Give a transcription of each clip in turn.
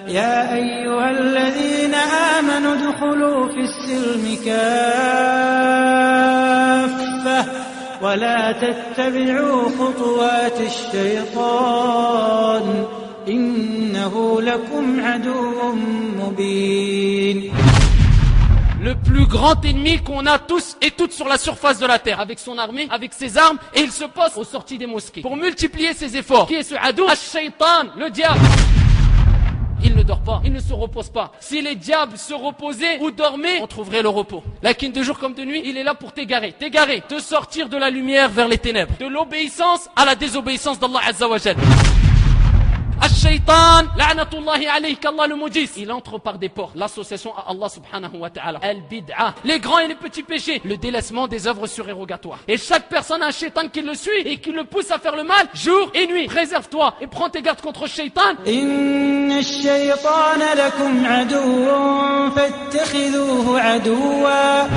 يا أيها الذين آمنوا ادخلوا في السلم كافة ولا تتبعوا خطوات الشيطان إنه لكم عدو مبين. Le plus grand ennemi qu'on a tous et toutes sur la surface de la terre, avec son armée, avec ses armes, et il se poste aux sorties des mosquées pour multiplier ses efforts. Qui est ce adou? Ash-Shaytan, le diable. Il ne dort pas, il ne se repose pas. Si les diables se reposaient ou dormaient, on trouverait le repos. Lakin de jour comme de nuit, il est là pour t'égarer, te sortir de la lumière vers les ténèbres, de l'obéissance à la désobéissance d'Allah Azza wa Jal. Ash-Shaytan, la'natullahi alayhi, qu'Allah le maudisse. Il entre par des portes, l'association à Allah subhanahu wa ta'ala, al-bid'a, les grands et les petits péchés, le délaissement des œuvres surérogatoires. Et chaque personne a un shaytan qui le suit et qui le pousse à faire le mal jour et nuit. Préserve-toi et prends tes gardes contre le shaytan. Inna ash-shaytana lakum aduwwun fattakhidhuhu aduwwa.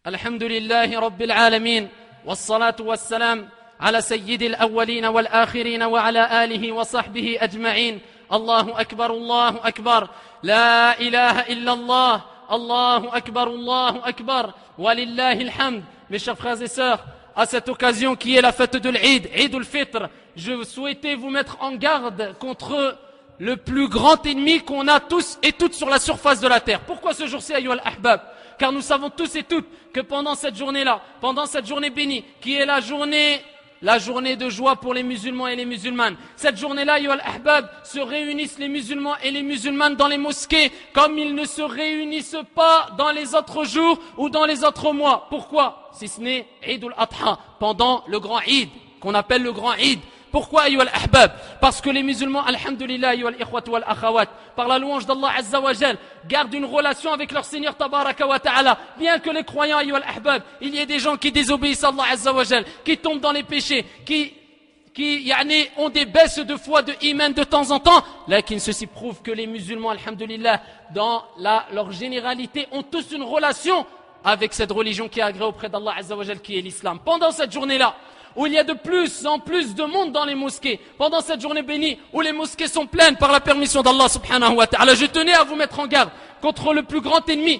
الحمد لله رب العالمين والصلاة والسلام على سيد الأولين والآخرين وعلى آله وصحبه أجمعين. الله أكبر الله أكبر لا إله إلا الله الله أكبر الله أكبر ولله الحمد. Mes chers frères et sœurs, à cette occasion qui est la fête de l'Eid, Eid al-Fitr, je souhaitais vous mettre en garde contre le plus grand ennemi qu'on a tous et toutes sur la surface de la terre. Pourquoi ce jour-ci, ayyuha al-ahbab? Car nous savons tous et toutes que pendant cette journée-là, pendant cette journée bénie, qui est la journée de joie pour les musulmans et les musulmanes, cette journée-là, ayyuha al-ahbab, se réunissent les musulmans et les musulmanes dans les mosquées comme ils ne se réunissent pas dans les autres jours ou dans les autres mois. Pourquoi? Si ce n'est Eid al-Adha, pendant le grand Eid, qu'on appelle le grand Eid. Pourquoi, ayyuha al-ahbab? Parce que les musulmans, alhamdulillah, ayyuha al-ikhwat wal akhawat, par la louange d'Allah Azza wa Jal, gardent une relation avec leur Seigneur Tabaraka wa Ta'ala. Bien que les croyants, ayyuha al-ahbab, il y ait des gens qui désobéissent à Allah Azza wa Jal, qui tombent dans les péchés, qui ont des baisses de foi, de iman de temps en temps, là, qui ceci prouve que les musulmans, alhamdulillah, dans leur généralité, ont tous une relation avec cette religion qui est agréée auprès d'Allah Azza wa Jal, qui est l'islam. Pendant cette journée-là, où il y a de plus en plus de monde dans les mosquées, pendant cette journée bénie, où les mosquées sont pleines par la permission d'Allah subhanahu wa ta'ala, je tenais à vous mettre en garde contre le plus grand ennemi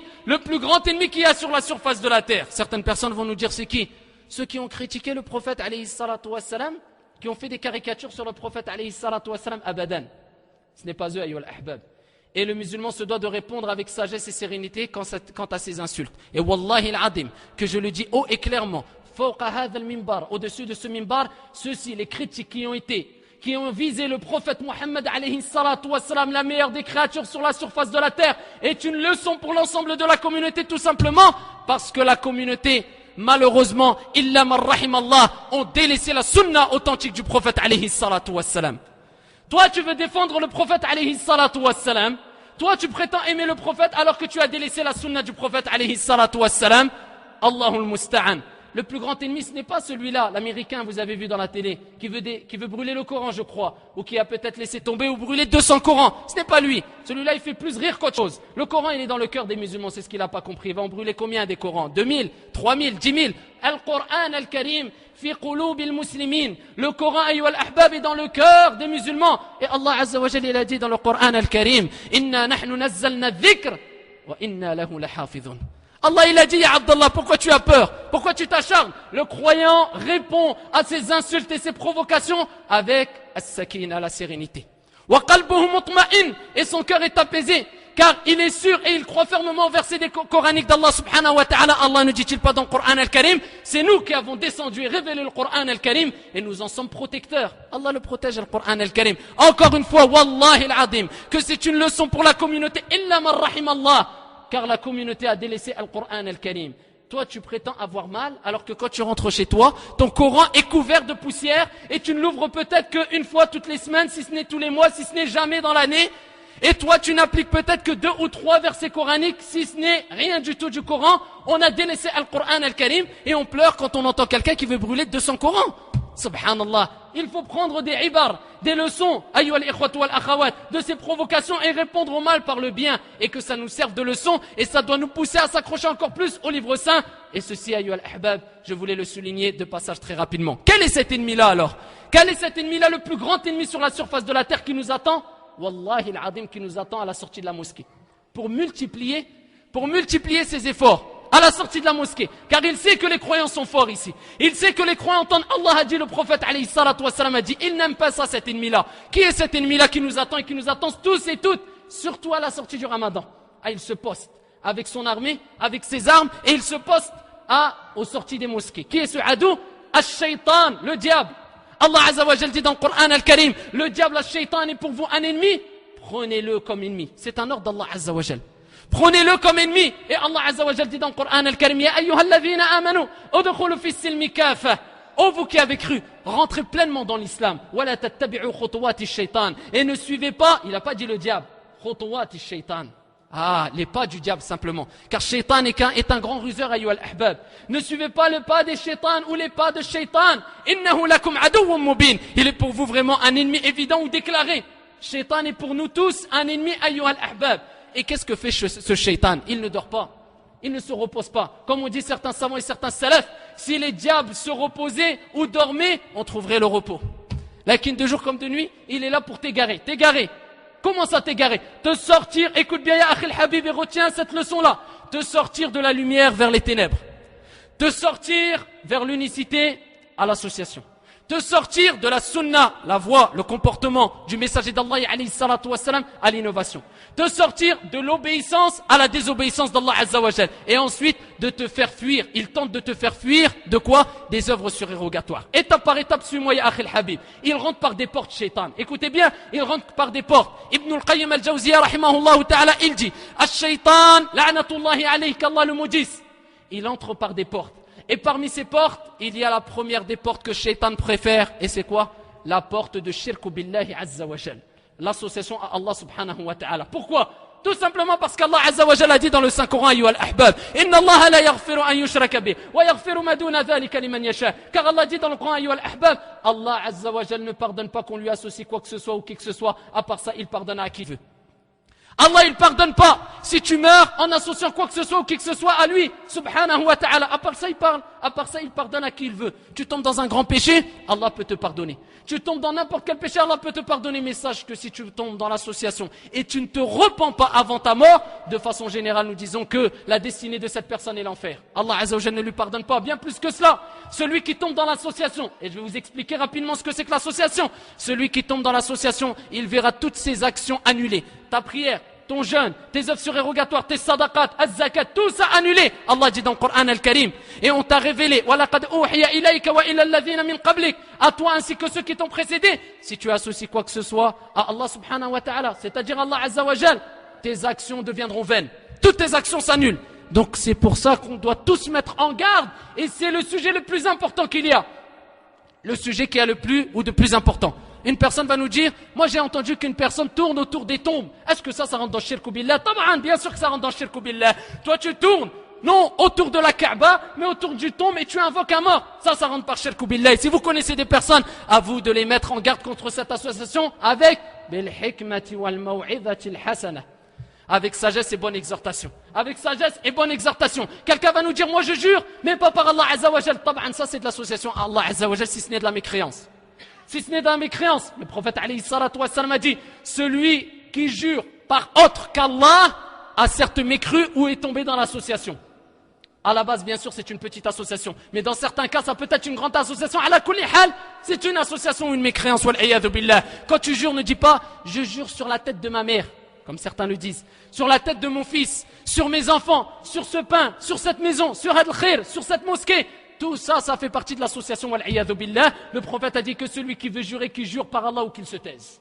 qu'il y a sur la surface de la terre. Certaines personnes vont nous dire c'est qui? Ceux qui ont critiqué le prophète alayhi salatu wassalam, qui ont fait des caricatures sur le prophète alayhi salatu wassalam, abadan. Ce n'est pas eux, ayyuha al-ahbab. Et le musulman se doit de répondre avec sagesse et sérénité quant à ces insultes. Et wallahi al-adim, que je le dis haut et clairement, au-dessus de ce mimbar, ceux-ci, les critiques qui ont visé le prophète Mohammed alayhi salatu wassalam, la meilleure des créatures sur la surface de la terre, est une leçon pour l'ensemble de la communauté, tout simplement parce que la communauté, malheureusement, illa man rahimallah, ont délaissé la sunna authentique du prophète alayhi salatu wassalam. Toi, tu veux défendre le prophète alayhi salatu wassalam. Toi, tu prétends aimer le prophète alors que tu as délaissé la sunna du prophète alayhi salatu wassalam. Allahul musta'an. Le plus grand ennemi, ce n'est pas celui-là, l'américain, vous avez vu dans la télé, qui veut brûler le Coran, je crois, ou qui a peut-être laissé tomber ou brûlé 200 Corans. Ce n'est pas lui. Celui-là, il fait plus rire qu'autre chose. Le Coran, il est dans le cœur des musulmans, c'est ce qu'il n'a pas compris. Il va en brûler combien des Corans? 2000, 3000, 10 000. Al-Qur'an al-Karim, fi qulubil muslimin. Le Coran, ayyuha al-ahbab, est dans le cœur des musulmans. Et Allah Azza wa Jalla, il a dit dans le Qur'an al-Karim, Inna nahnu nazzalna dhikr, wa inna lahu lahafidhun. Allah il a dit, ya Abdallah, pourquoi tu as peur? Pourquoi tu t'acharnes? Le croyant répond à ces insultes et ces provocations avec as-sakina, la sérénité. Wa qalbuhu mutma'in, et son cœur est apaisé, car il est sûr et il croit fermement au verset des coraniques d'Allah subhanahu wa ta'ala. Allah ne dit-il pas dans le Coran al-Karim, c'est nous qui avons descendu et révélé le Coran al-Karim, et nous en sommes protecteurs. Allah le protège, le Coran al-Karim. Encore une fois, wallahi al-azim, que c'est une leçon pour la communauté, illa man rahimallah, car la communauté a délaissé Al-Qur'an Al-Karim. Toi, tu prétends avoir mal, alors que quand tu rentres chez toi, ton Coran est couvert de poussière, et tu ne l'ouvres peut-être qu'une fois toutes les semaines, si ce n'est tous les mois, si ce n'est jamais dans l'année. Et toi, tu n'appliques peut-être que 2 ou 3 versets coraniques, si ce n'est rien du tout du Coran. On a délaissé Al-Qur'an Al-Karim, et on pleure quand on entend quelqu'un qui veut brûler 200 Corans. Subhanallah. Il faut prendre des ibar, des leçons, ayyuha al-ikhwat wal akhawat, de ces provocations et répondre au mal par le bien. Et que ça nous serve de leçon et ça doit nous pousser à s'accrocher encore plus au livre saint. Et ceci, ayyuha al-ahbab, je voulais le souligner de passage très rapidement. Quel est cet ennemi-là alors? Quel est cet ennemi-là, le plus grand ennemi sur la surface de la terre qui nous attend? Wallahi al-azim, qui nous attend à la sortie de la mosquée. Pour multiplier ses efforts à la sortie de la mosquée, car il sait que les croyants sont forts ici. Il sait que les croyants entendent Allah a dit, le prophète alayhi salatu wassalam a dit, il n'aime pas ça, cet ennemi-là. Qui est cet ennemi-là qui nous attend et qui nous attend tous et toutes, surtout à la sortie du Ramadan? Ah, il se poste avec son armée, avec ses armes, et il se poste aux sorties des mosquées. Qui est ce adou? Ash-shaytan, le diable. Allah Azza wa Jal dit dans le Coran al-Karim, le diable, Ash-shaytan est pour vous un ennemi, prenez-le comme ennemi. C'est un ordre d'Allah Azza wa Jal. Prenez-le comme ennemi. Et Allah Azza wa Jal dit dans le Coran al-Karim, Ya ayyuhalladhina amanu, udkhulu fi silmi kafa. Ô vous qui avez cru, rentrez pleinement dans l'islam. Wala tattabi'u khutuwati shaytan. Et ne suivez pas, il n'a pas dit le diable, khutuwati shaytan. Ah, les pas du diable simplement. Car shaytan est un grand ruseur, ayyuha al-ahbab. Ne suivez pas le pas des shaytan ou les pas de shaytan. Innahu lakum aduwwun mubin. Il est pour vous vraiment un ennemi évident ou déclaré. Shaytan est pour nous tous un ennemi, ayyuha al-ahbab. Et qu'est-ce que fait ce shaytan? Il ne dort pas, il ne se repose pas. Comme on dit certains savants et certains salafs, si les diables se reposaient ou dormaient, on trouverait le repos. Lakin de jour comme de nuit, il est là pour t'égarer. T'égarer. Comment ça t'égarer? Te sortir, écoute bien ya akhil habib et retiens cette leçon-là. Te sortir de la lumière vers les ténèbres. Te sortir vers l'unicité à l'association. Te sortir de la sunna, la voie, le comportement du messager d'Allah alayhi salatu wassalam à l'innovation. Te sortir de l'obéissance à la désobéissance d'Allah Azza wa Jal. Et ensuite, de te faire fuir. Il tente de te faire fuir de quoi? Des œuvres surérogatoires. Étape par étape, suis-moi ya akhil habib. Il rentre par des portes shaitan. Écoutez bien, il rentre par des portes. Ibn al-Qayyim al-Jawziyya rahimahullah ta'ala, il dit, Ash-shaytan, la'natullahi alayhi, qu'Allah le maudisse. Il entre par des portes. Et parmi ces portes, il y a la première des portes que Shaitan préfère. Et c'est quoi? La porte de shirku billahi azza wa jal. L'association à Allah subhanahu wa ta'ala. Pourquoi? Tout simplement parce qu'Allah azza wa jal a dit dans le Saint-Coran, ayyuha al-ahbab, Inna Allah la yaghfiru an yushraka bih, wa yaghfiru ma duna dhalika liman yasha. Car Allah dit dans le Coran, ayyuha al-ahbab, Allah azza wa jal ne pardonne pas qu'on lui associe quoi que ce soit ou qui que ce soit. À part ça, il pardonne à qui veut. Allah il pardonne pas si tu meurs en associant quoi que ce soit ou qui que ce soit à lui, subhanahu wa ta'ala. À part ça il parle, à part ça il pardonne à qui il veut. Tu tombes dans un grand péché, Allah peut te pardonner. Tu tombes dans n'importe quel péché, Allah peut te pardonner. Mais sache que si tu tombes dans l'association et tu ne te repens pas avant ta mort, de façon générale nous disons que la destinée de cette personne est l'enfer. Allah azza wa jalla ne lui pardonne pas. Bien plus que cela, celui qui tombe dans l'association, et je vais vous expliquer rapidement ce que c'est que l'association. Celui qui tombe dans l'association, il verra toutes ses actions annulées. Ta prière, ton jeûne, tes œuvres surérogatoires, tes sadaqat, az-zakat, tout ça annulé. Allah dit dans le Coran al-Karim, et on t'a révélé, وَلَقَدْ أُوحِيَ إِلَيْكَ وَإِلَى الَّذِينَ مِنْ قَبْلِكَ, à toi ainsi que ceux qui t'ont précédé. Si tu associes quoi que ce soit à Allah subhanahu wa ta'ala, c'est-à-dire Allah azza wa jal, tes actions deviendront vaines. Toutes tes actions s'annulent. Donc c'est pour ça qu'on doit tous mettre en garde, et c'est le sujet le plus important qu'il y a. Le sujet qui a le plus ou de plus important. Une personne va nous dire, moi j'ai entendu qu'une personne tourne autour des tombes. Est-ce que ça rentre dans shirku billah? Tab'an, bien sûr que ça rentre dans shirku billah. Toi tu tournes, non autour de la Kaaba, mais autour du tombe et tu invoques un mort. Ça rentre par shirku billah. Et si vous connaissez des personnes, à vous de les mettre en garde contre cette association avec bil hikmati wal maw'idhati al-hasana. Avec sagesse et bonne exhortation. Avec sagesse et bonne exhortation. Quelqu'un va nous dire, moi je jure, mais pas par Allah azza wa jal. Tab'an, ça c'est de l'association à Allah azza wa jal, si ce n'est de la mécréance. Si ce n'est de la mécréance, le prophète alayhi salatu wassalam a dit, celui qui jure par autre qu'Allah a certes mécru ou est tombé dans l'association. À la base, bien sûr, c'est une petite association. Mais dans certains cas, ça peut être une grande association. Ala kulli hal, c'est une association ou une mécréance. Wal iyadhu billah. Quand tu jures, ne dis pas, je jure sur la tête de ma mère, comme certains le disent, sur la tête de mon fils, sur mes enfants, sur ce pain, sur cette maison, sur Hadl Khair, sur cette mosquée. Tout ça, ça fait partie de l'association wal-iyadhu billah. Le prophète a dit que celui qui veut jurer, qu'il jure par Allah ou qu'il se taise.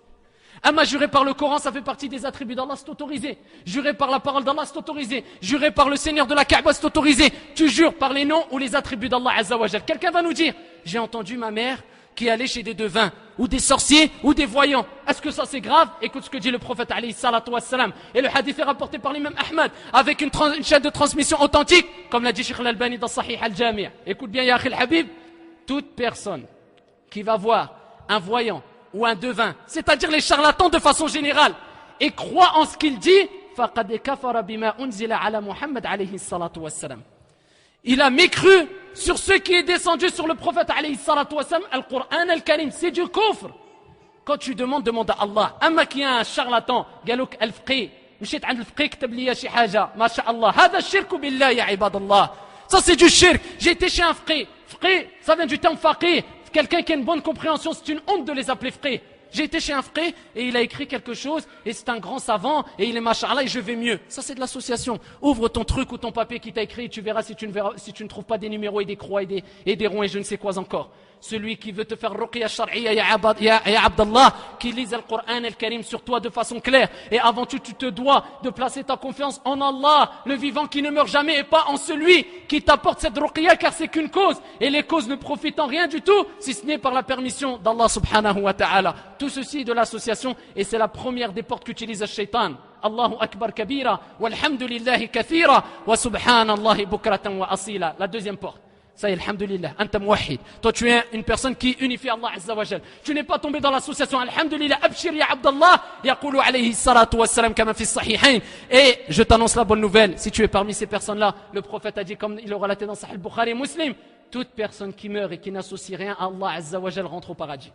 Amma jurer par le Coran, ça fait partie des attributs d'Allah, c'est autorisé. Jurer par la parole d'Allah, c'est autorisé. Jurer par le Seigneur de la Kaaba, c'est autorisé. Tu jures par les noms ou les attributs d'Allah azza wa jal. Quelqu'un va nous dire, j'ai entendu ma mère qui allait chez des devins, ou des sorciers, ou des voyants. Est-ce que ça c'est grave? Écoute ce que dit le prophète alayhi salatu wassalam. Et le hadith est rapporté par l'imam Ahmad, avec une chaîne de transmission authentique, comme l'a dit Sheikh al-Albani dans Sahih al-Jami'. Écoute bien, ya akhil habib, toute personne qui va voir un voyant ou un devin, c'est-à-dire les charlatans de façon générale, et croit en ce qu'il dit, فَقَدْ كَفَرَ بِمَا أُنزِلَ عَلَى مُحَمَّدٍ عَلَيْهِ الصَّلَاةُ وَالسَّلَامُ. Il a mécru sur ce qui est descendu sur le prophète alayhi salatu wassalam, Al-Qur'an al-Karim, c'est du kufr. Quand tu demandes, demande à Allah. Amma qui est un charlatan, قالوك الفقيه, مشيت عند الفقيه كتب لي شي حاجة, ما شاء الله, هذا الشرك بالله يا عباد الله. Ça c'est du shirk. J'ai été chez un faqih. Faqih, ça vient du terme faqih. Quelqu'un qui a une bonne compréhension, c'est une honte de les appeler faqih. J'ai été chez un faqih et il a écrit quelque chose et c'est un grand savant et il est machallah et je vais mieux. Ça c'est de l'association. Ouvre ton truc ou ton papier qui t'a écrit et tu verras si tu ne trouves pas des numéros et des croix et des ronds et je ne sais quoi encore. Celui qui veut te faire ruqya shar'iyya ya Abdallah, qui lise le Coran al-Karim sur toi de façon claire. Et avant tout, tu te dois de placer ta confiance en Allah, le vivant qui ne meurt jamais, et pas en celui qui t'apporte cette ruqya, car c'est qu'une cause. Et les causes ne profitent en rien du tout, si ce n'est par la permission d'Allah subhanahu wa ta'ala. Tout ceci est de l'association, et c'est la première des portes qu'utilise le shaitan. Allahu akbar kabira, walhamdulillahi kathira, wa subhanallahi bukratan wa asila. La deuxième porte. Ça y est, alhamdulillah, anta muwahhid. Toi, tu es une personne qui unifie Allah Azza wa Jal. Tu n'es pas tombé dans l'association. Alhamdulillah, abshir ya Abdallah, yaqulu alayhi salatu wassalam kama fi sahihain. Et je t'annonce la bonne nouvelle. Si tu es parmi ces personnes-là, le prophète a dit, comme il aura relaté dans Sahih Bukhari et Muslim, toute personne qui meurt et qui n'associe rien à Allah Azza wa Jal rentre au paradis.